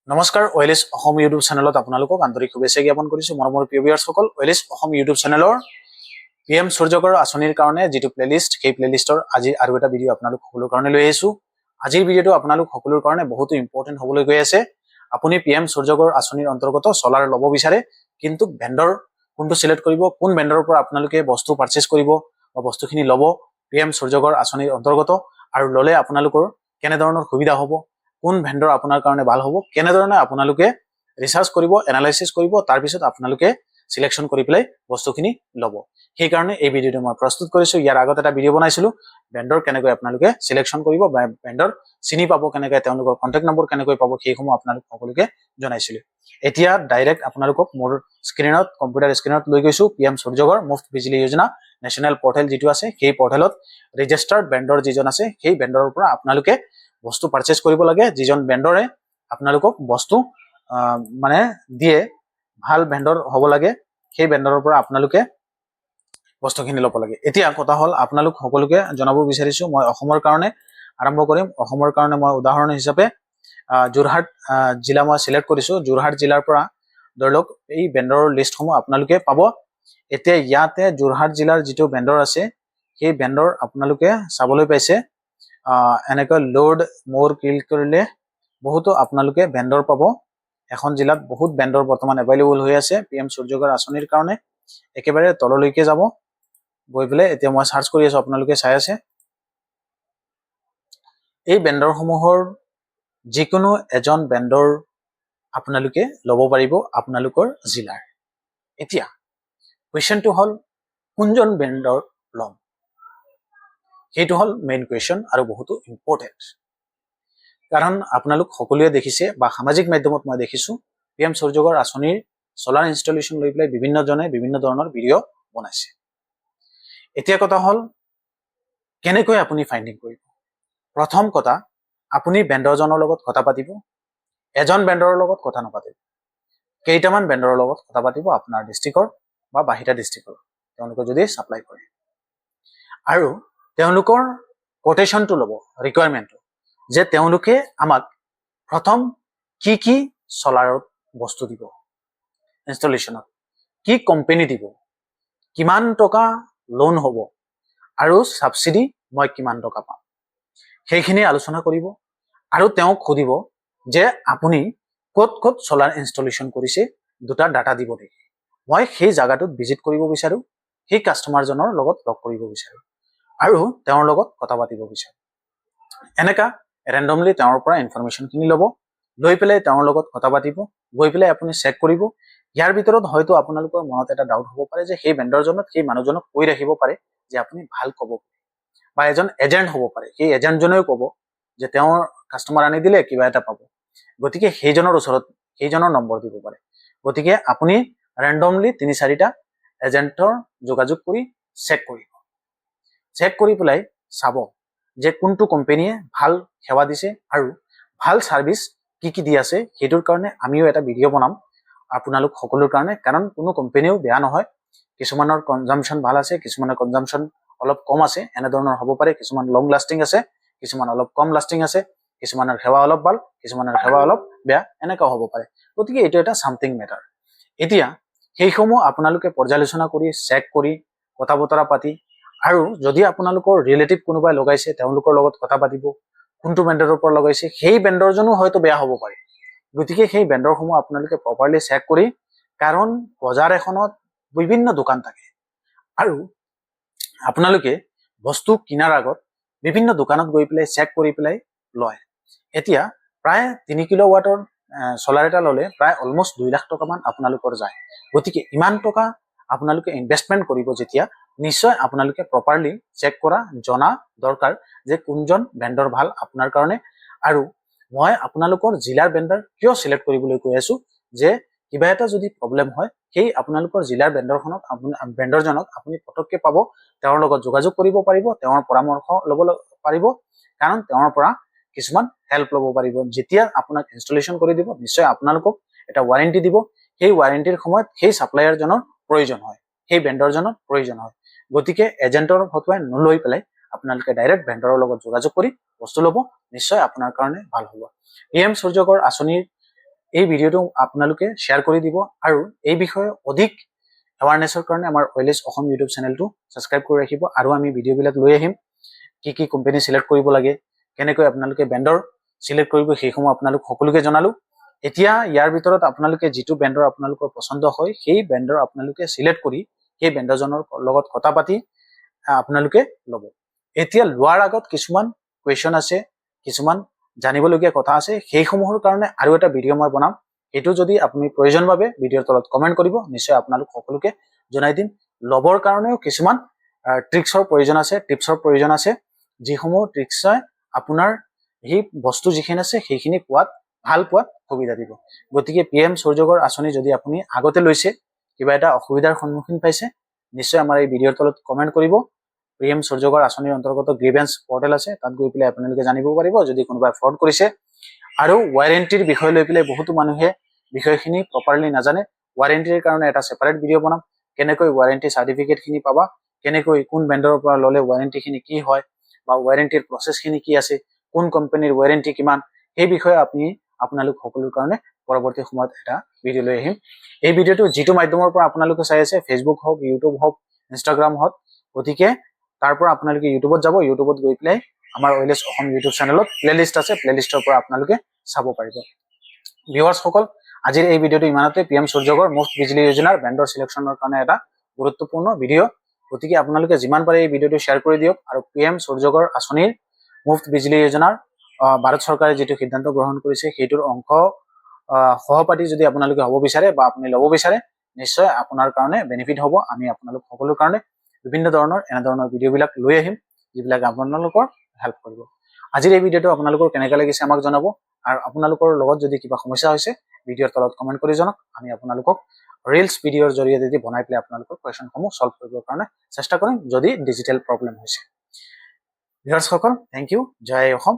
নমস্কাৰ ওয়েলিছ অসম ইউটিউব চেনেলত আপোনালোকক আন্তৰিক শুভেচ্ছা জ্ঞাপন কৰিছো মৰমৰ প্ৰিয় ভিউয়াৰসকল ওয়েলিছ অসম ইউটিউব চেনেলৰ পিএম সূৰ্যকৰ আঁচনিৰ কাৰণে যেটো প্লেলিষ্ট সেই প্লেলিষ্টৰ আজি আৰু এটা ভিডিও আপোনালোক সকলোৰ কাৰণে লৈ আহিছো আজিৰ ভিডিওটো আপোনালোক সকলোৰ কাৰণে বহুত ইম্পৰ্টেন্ট হ'বলৈ গৈ আছে আপুনি পিএম সূৰ্যকৰ আঁচনিৰ অন্তৰ্গত সোলাৰ ল'ব বিচাৰে কিন্তু ভেন্ডৰ কোনটো সিলেক্ট কৰিব কোন ভেন্ডৰৰ পৰা আপোনালোকে বস্তু পাৰচেজ কৰিব বা বস্তুখিনি ল'ব পিএম সূৰ্যকৰ আঁচনিৰ অন্তৰ্গত আৰু ল'লে আপোনালোকৰ কেনে ধৰণৰ সুবিধা হ'ব কোন ভেন্ডৰ আপোনাৰ কাৰণে ভাল হ'ব কেনে ধৰণে আপোনালোকে ৰিসাৰ্চ কৰিব এনালাইসিস কৰিব তাৰ পিছত আপোনালোকে সিলেকশন কৰি পেলাই বস্তুখিনি ল'ব সেই কাৰণে এই ভিডিওটো মই প্ৰস্তুত কৰিছো ইয়াৰ আগত এটা ভিডিও বনাইছিলো ভেন্ডৰ কেনেকৈ আপোনালোকে সিলেকশন কৰিব বা ভেন্ডৰ চিনি পাব কেনেকৈ তেওঁলোকৰ কন্টাক্ট নম্বৰ কেনেকৈ পাব সেইসমূহ আপোনালোক সকলোকে জনাইছিলো এতিয়া ডাইৰেক্ট আপোনালোকক মোৰ স্ক্ৰিনত কম্পিউটাৰ স্ক্ৰিনত লৈ গৈছো পিএম সূৰ্যকৰ মুফ্ত বিজলী যোজনা নেশনাল পোৰ্টেল যেটো আছে সেই পোৰ্টেলত ৰেজিষ্টাৰ্ড ভেন্ডৰ যিজন আছে সেই ভেন্ডৰৰ পৰা আপোনালোকে বস্তু পাৰচেজ কৰিব লাগে যিজন ভেন্ডৰে আপোনালোকক বস্তু মানে দিয়ে ভাল ভেন্ডৰ হ'ব লাগে সেই ভেন্ডৰৰ পৰা আপোনালোকে বস্তুখিনি ল'ব লাগে এতিয়া কথা হল আপোনালোক সকলোকে জনাব বিচাৰিছো মই অসমৰ কাৰণে আৰম্ভ কৰিম অসমৰ কাৰণে মই উদাহৰণ হিচাপে যোৰহাট জিলা মই সিলেক্ট কৰিছো যোৰহাট জিলাৰ পৰা ধৰক এই ভেন্ডৰৰ লিষ্টসমূহ আপোনালোকে পাব এতিয়া ইয়াতে যোৰহাট জিলাৰ যেটো ভেন্ডৰ আছে সেই ভেন্ডৰ আপোনালোকে চাবলৈ পাইছে এনেকৈ লোড মোৰ ক্লিক কৰিলে বহুতো আপোনালোকে ভেন্ডৰ পাব এখন জিলাত বহুত ভেন্ডৰ বৰ্তমান अवेलेबल হৈ আছে পিএম সূৰ্যকৰ আঁচনিৰ কাৰণে একেবাৰে তললৈকে যাব গৈ পেলে এতিয়া মই সাৰ্চ কৰি আছো আপোনালোকে চাই আছে এই ভেন্ডৰ সমূহৰ যিকোনো এজন ভেন্ডৰ আপোনালোকে ল'ব পাৰিব আপোনালোকৰ জিলাৰ এতিয়া কোৱেশ্চনটো হল কোনজন ভেন্ডৰ ল'ম সেইটো হল মেইন কোৱেশ্চন আৰু বহুত ইম্পৰ্টেন্ট কাৰণ আপোনালোক সকলোৱে দেখিছে বা সামাজিক মাধ্যমত মই দেখিছো পিএম সূৰ্যকৰ আঁচনিৰ সোলাৰ ইনষ্টলেচন লৈ পেলাই বিভিন্ন জনে বিভিন্ন ধৰণৰ ভিডিও বনাইছে এতিয়া কথা হল কেনেকৈ আপুনি ফাইন্ডিং কৰিব প্ৰথম কথা আপুনি ভেন্ডৰজনৰ লগত কথা পাতিব এজন ভেন্ডৰৰ লগত কথা নাপাতিব কেইটামান ভেন্ডৰৰ লগত কথা পাতিব আপোনাৰ ডিস্ট্ৰিক্টৰ বা বাহিৰা ডিস্ট্ৰিক্টৰ তেওঁলোকে যদি সাপ্লাই কৰে আৰু তেওঁলোকৰ কোটেশনটো ল'ব ৰিকোয়াৰমেন্ট যে তেওঁলোকে আমাক প্ৰথম কি সোলাৰত বস্তু দিব ইনষ্টলেচনত কি কোম্পানী দিব কিমান টকা লোন হ'ব আৰু সাবসিডি মই কিমান টকা পাম সেইখিনি আলোচনা কৰিব আৰু তেওঁক খুদিব যে আপুনি কত সোলাৰ ইনষ্টলেচন কৰিছে দুটা ডাটা দিব নেকি মই সেই জায়গাটোত ভিজিট কৰিব বিচাৰো সেই কাস্টমাৰজনৰ লগত লগ কৰিব বিচাৰো আৰু তেওঁৰ লগত কথা পাতিব বিচাৰো এনেকা randomly তেওঁৰ পৰা ইনফৰমেশন কিনি ল'ব লৈ পেলাই তেওঁৰ লগত কথা পাতিব গৈ পেলাই আপুনি চেক কৰিব ইয়াৰ ভিতৰত হয়তো আপোনালোকৰ মনত এটা ডাউট হ'ব পাৰে যে সেই ভেন্ডৰজনক সেই মানুহজনক কৈ ৰাখিব পাৰে যে আপুনি ভাল ক'ব বা এজন এজেন্ট হ'ব পাৰে সেই এজেন্টজনেও ক'ব যে তেওঁৰ কাস্টমাৰ আনি দিলে কিবা এটা পাব গতিকে সেইজনৰ ওচৰত সেইজনৰ নম্বৰ দিব পাৰে গতিকে আপুনি randomly 3-4টা এজেন্টৰ যোগাযোগ কৰি চেক কৰি পেলাই চাব যে কোনটো কোম্পানীয়ে ভাল সেৱা দিছে আৰু ভাল সাৰ্ভিস কি দি আছে হেতুৰ কাৰণে আমিও এটা ভিডিও বনাম আপোনালোক সকলোৰ কাৰণে কাৰণ কোনো কোম্পানীও বেয়া নহয় কিছুমানৰ কনজাম্পশন ভাল আছে কিছুমানৰ কনজাম্পশন অলপ কম আছে এনে ধৰণৰ হ'ব পাৰে কিছুমান লং লাস্টিং আছে কিছুমান অলপ কম লাস্টিং আছে কিছুমানৰ সেৱা অলপ ভাল কিছুমানৰ সেৱা অলপ বেয়া এনেকা হ'ব পাৰে গতিকে এটো এটা সামথিং মেটাৰ এতিয়া সেইসমূহ আপোনালোকে পৰ্যালোচনা কৰি চেক কৰি কথা বতৰা পাতি আৰু যদি আপোনালোকৰ ৰিলেটিভ কোনোবাই লগাইছে তেওঁলোকৰ লগত কথা পাতিব কোনটো ভেন্ডৰৰ পৰা লগাইছে সেই ভেন্ডৰজনো হয়তো বেয়া হ'ব পাৰে গতিকে সেই ভেন্ডৰসমূহ আপোনালোকে প্ৰপাৰলি চেক কৰি কাৰণ বজাৰ এখনত বিভিন্ন দোকান থাকে আৰু আপোনালোকে বস্তু কিনাৰ আগত বিভিন্ন দোকানত গৈ পেলাই চেক কৰি পেলাই লয় এতিয়া প্ৰায় 3 কিলোৱাটৰ সোলাৰ এটা ললে প্ৰায় অলমোস্ট 2 লাখ টকা মান আপোনালোকৰ যায় গতিকে ইমান টকা আপোনালোকে ইনভেষ্টমেন্ট কৰিব যেতিয়া নিশ্চয় আপোনালোকে প্ৰপাৰলি চেক কৰা জনা দৰকাৰ যে কোনজন ভেন্ডৰ ভাল আপোনাৰ কাৰণে আৰু মই আপোনালোকৰ জিলাৰ ভেন্ডৰ কিয় সিলেক্ট কৰিবলৈ কৈ আছো যে কিবা এটা যদি প্ৰবলেম হয় সেই আপোনালোকৰ জিলাৰ ভেন্ডৰখনক ভেন্ডৰজনক আপুনি পটককে পাব তেওঁৰ লগত যোগাযোগ কৰিব পাৰিব তেওঁৰ পৰামৰ্শ ল'ব পাৰিব কাৰণ তেওঁৰ পৰা কিছুমান হেল্প ল'ব পাৰিব যেতিয়া আপোনাক ইনষ্টলেচন কৰি দিব নিশ্চয় আপোনালোকক এটা ওয়াৰেন্টি দিব সেই ওয়াৰেন্টিৰ সময়ত সেই সাপ্লায়াৰ জনৰ প্ৰয়োজন হয় সেই ভেন্ডৰজনৰ প্ৰয়োজন হয় গতিকে এজেন্টৰ হতৱাই নলৈ পেলাই আপোনালোকে ডাইৰেক্ট ভেন্ডৰৰ লগত যোগাযোগ কৰি বস্তু ল'ব নিশ্চয় আপোনাৰ কাৰণে ভাল হ'ব পিএম সূৰ্যকৰ আঁচনিৰ এই ভিডিঅ'টো আপোনালোকে শ্বেয়াৰ কৰি দিব আৰু এই বিষয়ে অধিক এৱাৰনেছৰ কাৰণে আমাৰ OLS অসম ইউটিউব চেনেলটো ছাবস্ক্ৰাইব কৰি ৰাখিব আৰু আমি ভিডিঅ'বিলাক লৈ আহিম কি কোম্পানী সিলেক্ট কৰিব লাগে কেনেকৈ আপোনালোকে বেণ্ডৰ সিলেক্ট কৰিব সেইসমূহ আপোনালোক সকলোকে জনালো এতিয়া ইয়াৰ ভিতৰত আপোনালোকে যিটো বেণ্ডৰ আপোনালোকৰ পছন্দ হয় সেই বেণ্ডৰ আপোনালোকে সিলেক্ট কৰি সেই বেণ্ডৰজনৰ লগত কথা পাতি আপোনালোকে ল'ব এতিয়া লোৱাৰ আগত কিছুমান কুৱেশ্যন আছে কিছুমান জানিবলগীয়া কথা আছে সেইসমূহৰ কাৰণে আৰু এটা ভিডিঅ' মই বনাম এটো যদি আপুনি প্ৰয়োজন ভাবে ভিডিঅ'ৰ তলত কমেন্ট কৰিব নিশ্চয় আপোনালোক সকলোকে জনাই দিম লবৰ কাৰণেও কিছুমান ট্ৰিক্সৰ প্ৰয়োজন আছে টিপছৰ প্ৰয়োজন আছে যিসমূহ ট্ৰিক্সই আপোনাৰ এই বস্তু যিখিনি আছে সেইখিনি পোৱাত ভাল পোৱাত সুবিধা দিব গতিকে PM সূৰ্যগৰ আঁচনি যদি আপুনি আগতে লৈছে কিবা এটা অসুবিধাৰ সন্মুখীন পাইছে নিশ্চয় আমাৰ এই ভিডিঅ'ৰ তলত কমেন্ট কৰিব PM সূৰ্যগৰ আঁচনিৰ অন্তৰ্গত গ্ৰিভেন্স পৰ্টেল আছে তাত গৈ পেলাই আপোনালোকে জানিব পাৰিব যদি কোনোবাই ফ্ৰড কৰিছে আৰু ওয়াৰেন্টিৰ বিষয় লৈ পেলাই বহুতো মানুহে বিষয়খিনি প্ৰপাৰলি নাজানে ওয়াৰেন্টিৰ কাৰণে এটা সেপাৰেট ভিডিঅ' বনাম কেনেকৈ ওয়াৰেন্টি সাৰ্টিফিকেট খিনি পাবা কেনেকৈ কোন বেণ্ডৰৰ পৰা ললে ওয়াৰেন্টি খিনি কি হয় বা ওয়াৰেন্টিৰ প্ৰসেস খিনি কি আছে কোন কোম্পানীৰ ওয়াৰেন্টি কিমান এই বিষয়ে আপোনালোক সকলোৰ কাৰণে পৰৱৰ্তী সময়ত এটা ভিডিঅ' লৈ আহিম এই ভিডিঅ'টো যিটো মাধ্যমৰ পৰা আপোনালোকে চাই আছে ফেসবুক হওক ইউটিউব হওক ইনষ্টাগ্ৰাম হওক গতিকে তাৰ পৰা আপোনালোকে ইউটিউবত যাব ইউটিউবত গৈ পেলাই আমাৰ OLS অসম ইউটিউব চেনেলত প্লেলিষ্ট আছে প্লেলিষ্টৰ পৰা আপোনালোকে চাব পাৰিব ভিউৱাৰ্ছ সকল আজিৰ এই ভিডিঅ'টো ইমানতে PM সূৰ্যগৰ মুফ্ত বিজলী যোজনাৰ বেণ্ডৰ সিলেকশ্যনৰ কাৰণে এটা গুৰুত্বপূৰ্ণ ভিডিঅ' গতিকে আপোনালোকে যিমান পাৰে এই ভিডিঅ'টো শ্বেয়াৰ কৰি দিয়ক আৰু PM সূৰ্যগৰ আঁচনিৰ মুফ্ত বিজলী যোজনাৰ ভাৰত চৰকাৰে যেটো সিদ্ধান্ত গ্ৰহণ কৰিছে সেইটোৰ অংশ সহপাঠী যদি আপোনালোকে হ'ব বিচাৰে বা আপুনি ল'ব বিচাৰে নিশ্চয় আপোনাৰ কাৰণে বেনিফিট হ'ব আমি আপোনালোক সকলোৰ কাৰণে বিভিন্ন ধৰণৰ এনে ধৰণৰ ভিডিঅ'বিলাক লৈ আহিম যিবিলাক আপোনালোকৰ হেল্প কৰিব আজিৰ এই ভিডিঅ'টো আপোনালোকৰ কেনেকৈ লাগিছে আমাক জনাব আৰু আপোনালোকৰ লগত যদি কিবা সমস্যা হৈছে ভিডিঅ'ৰ তলত কমেন্ট কৰি জনাওক আমি আপোনালোকক ৰিলছ ভিডিঅ'ৰ জৰিয়তে বনাই পেলাই আপোনালোকৰ কোৱেশ্যনসমূহ সলভ কৰিবৰ কাৰণে চেষ্টা কৰিম যদি ডিজিটেল প্ৰব্লেম হৈছে ভিউৱাৰ্ছ সকল থ্যাংক ইউ জয় অসম।